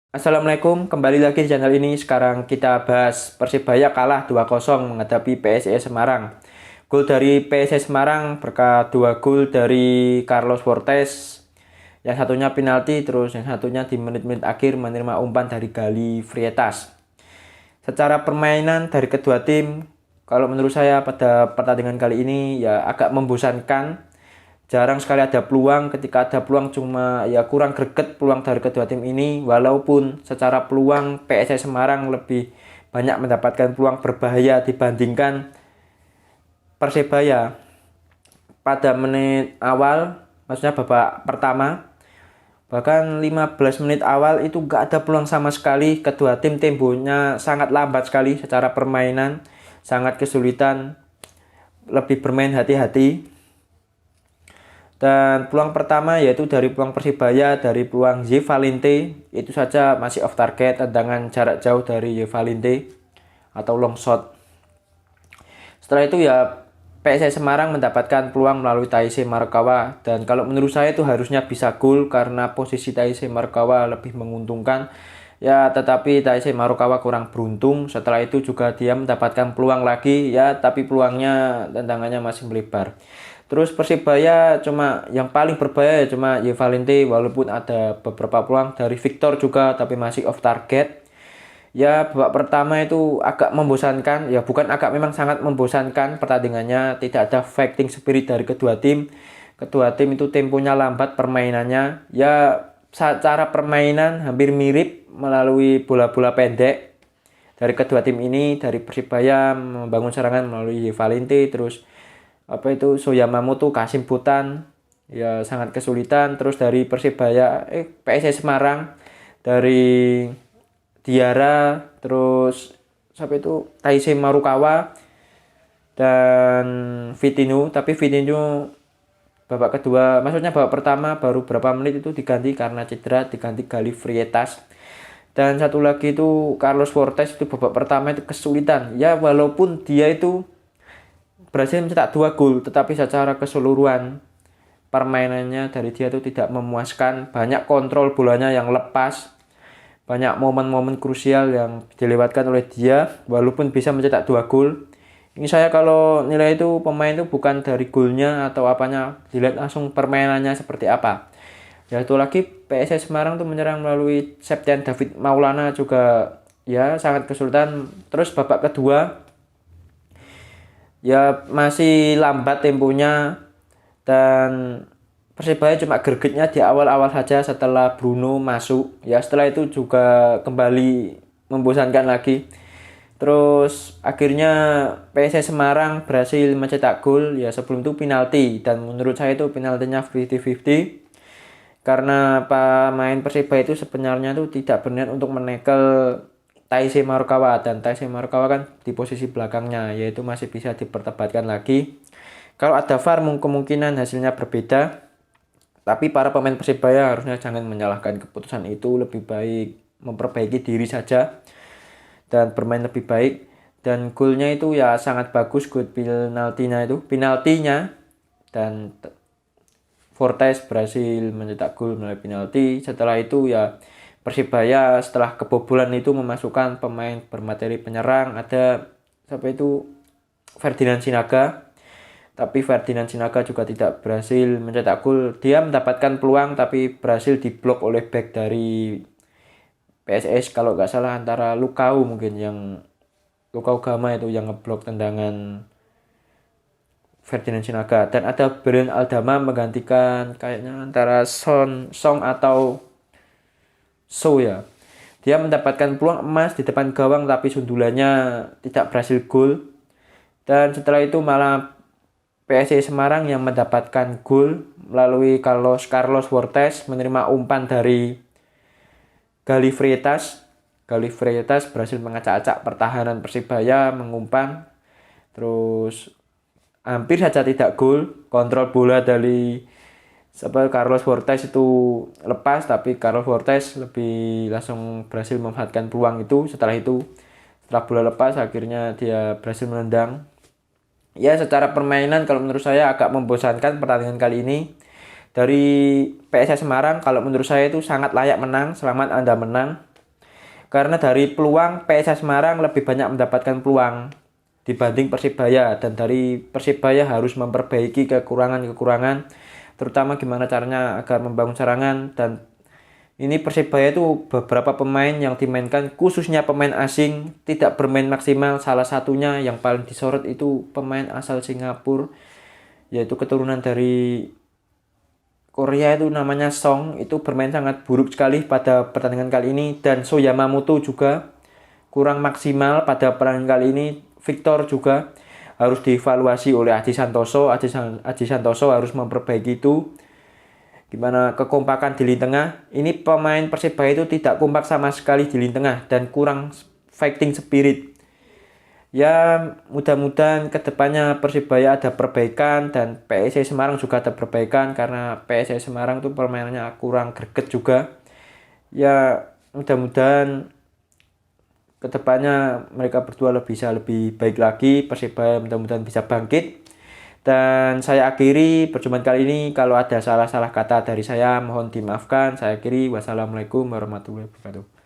Assalamualaikum, kembali lagi di channel ini. Sekarang kita bahas Persibaya kalah 2-0 menghadapi PSIS Semarang. Gol dari PSIS Semarang berkat dua gol dari Carlos Fortes. Yang satunya penalti, terus yang satunya di menit-menit akhir menerima umpan dari Gali Frietas. Secara permainan dari kedua tim, kalau menurut saya pada pertandingan kali ini ya agak membosankan. Jarang sekali ada peluang, ketika ada peluang cuma ya kurang greget peluang dari kedua tim ini. Walaupun secara peluang PSIS Semarang lebih banyak mendapatkan peluang berbahaya dibandingkan Persebaya. Pada menit awal, maksudnya babak pertama, bahkan 15 menit awal itu gak ada peluang sama sekali. Kedua tim temponya sangat lambat sekali secara permainan, sangat kesulitan, lebih bermain hati-hati. Dan peluang pertama yaitu dari peluang Persibaya, dari peluang Y Valente, itu saja masih off target, tendangan jarak jauh dari Y Valente atau long shot. Setelah itu ya PSIS Semarang mendapatkan peluang melalui Taisei Marukawa, dan kalau menurut saya itu harusnya bisa gol karena posisi Taisei Marukawa lebih menguntungkan. Ya, tetapi Taisei Marukawa kurang beruntung. Setelah itu juga dia mendapatkan peluang lagi ya, tapi peluangnya tendangannya masih melebar. Terus Persibaya cuma yang paling berbahaya cuma Y Valente, walaupun ada beberapa peluang dari Victor juga tapi masih off target. Ya babak pertama itu agak membosankan, ya bukan agak, memang sangat membosankan pertandingannya, tidak ada fighting spirit dari kedua tim. Kedua tim itu temponya lambat permainannya. Ya secara permainan hampir mirip melalui bola-bola pendek dari kedua tim ini. Dari Persibaya membangun serangan melalui Y Valente, terus Soyamamoto, Kasim Butan ya sangat kesulitan. Terus dari Persibaya PSIS Semarang dari Diarra, terus Taisei Marukawa dan Vitinho, tapi Vitinho babak kedua, maksudnya babak pertama baru berapa menit itu diganti karena cedera, diganti Gali Frietas. Dan satu lagi itu Carlos Fortes, itu babak pertama itu kesulitan. Ya walaupun dia itu berhasil mencetak dua gol, tetapi secara keseluruhan permainannya dari dia itu tidak memuaskan. Banyak kontrol bolanya yang lepas, banyak momen-momen krusial yang dilewatkan oleh dia walaupun bisa mencetak dua gol. Ini saya kalau nilai itu pemain itu bukan dari golnya atau apanya, dilihat langsung permainannya seperti apa. Ya itu lagi PSIS Semarang tuh menyerang melalui Septian David Maulana juga ya sangat kesulitan. Terus babak kedua ya masih lambat temponya, dan Persebaya cuma gregetnya di awal-awal saja setelah Bruno masuk. Ya setelah itu juga kembali membosankan lagi. Terus akhirnya PSIS Semarang berhasil mencetak gol ya, sebelum itu penalti, dan menurut saya itu penaltinya 50-50 karena pemain Persebaya itu sebenarnya itu tidak berniat untuk menekel Taisei Marukawa, dan Taisei Marukawa kan di posisi belakangnya, yaitu masih bisa diperdebatkan lagi. Kalau ada VAR kemungkinan hasilnya berbeda, tapi para pemain Persebaya harusnya jangan menyalahkan keputusan itu, lebih baik memperbaiki diri saja dan bermain lebih baik. Dan golnya itu ya sangat bagus, gol penaltinya, dan Fortes berhasil mencetak gol melalui penalti. Setelah itu ya Persibaya setelah kebobolan itu memasukkan pemain bermateri penyerang, ada Ferdinand Sinaga, tapi Ferdinand Sinaga juga tidak berhasil mencetak gol. Dia mendapatkan peluang tapi berhasil diblok oleh back dari PSS, kalau nggak salah antara Lukau, mungkin yang Lukau Gama itu yang ngeblok tendangan Ferdinand Sinaga. Dan ada Brian Aldama menggantikan kayaknya antara Song atau So ya. Dia mendapatkan peluang emas di depan gawang tapi sundulannya tidak berhasil gol. Dan setelah itu malah PSIS Semarang yang mendapatkan gol melalui Carlos Fortes menerima umpan dari Gali Frietas. Gali Frietas berhasil mengacak-acak pertahanan Persibaya, mengumpan. Terus hampir saja tidak gol. Kontrol bola dari Carlos Fortes itu lepas, tapi Carlos Fortes lebih langsung berhasil memanfaatkan peluang itu. Setelah bola lepas, akhirnya dia berhasil menendang. Ya secara permainan kalau menurut saya agak membosankan pertandingan kali ini. Dari PSIS Semarang kalau menurut saya itu sangat layak menang. Selamat Anda menang. Karena dari peluang PSIS Semarang lebih banyak mendapatkan peluang dibanding Persibaya, dan dari Persibaya harus memperbaiki kekurangan-kekurangan, terutama gimana caranya agar membangun serangan. Dan ini Persibaya itu beberapa pemain yang dimainkan, khususnya pemain asing, tidak bermain maksimal. Salah satunya yang paling disorot itu pemain asal Singapura, yaitu keturunan dari Korea, itu namanya Song. Itu bermain sangat buruk sekali pada pertandingan kali ini. Dan So Yamamoto juga kurang maksimal pada pertandingan kali ini. Victor juga harus dievaluasi oleh Aji Santoso. Aji Santoso harus memperbaiki itu. Gimana kekompakan di lini tengah. Ini pemain Persibaya itu tidak kompak sama sekali di lini tengah dan kurang fighting spirit. Ya, mudah-mudahan kedepannya Persibaya ada perbaikan dan PSIS Semarang juga ada perbaikan, karena PSIS Semarang tuh permainannya kurang greget juga. Ya, mudah-mudahan kedepannya mereka berdua bisa lebih baik lagi. Persibaya mudah-mudahan bisa bangkit. Dan saya akhiri perjumpaan kali ini. Kalau ada salah-salah kata dari saya, mohon dimaafkan. Saya akhiri. Wassalamualaikum warahmatullahi wabarakatuh.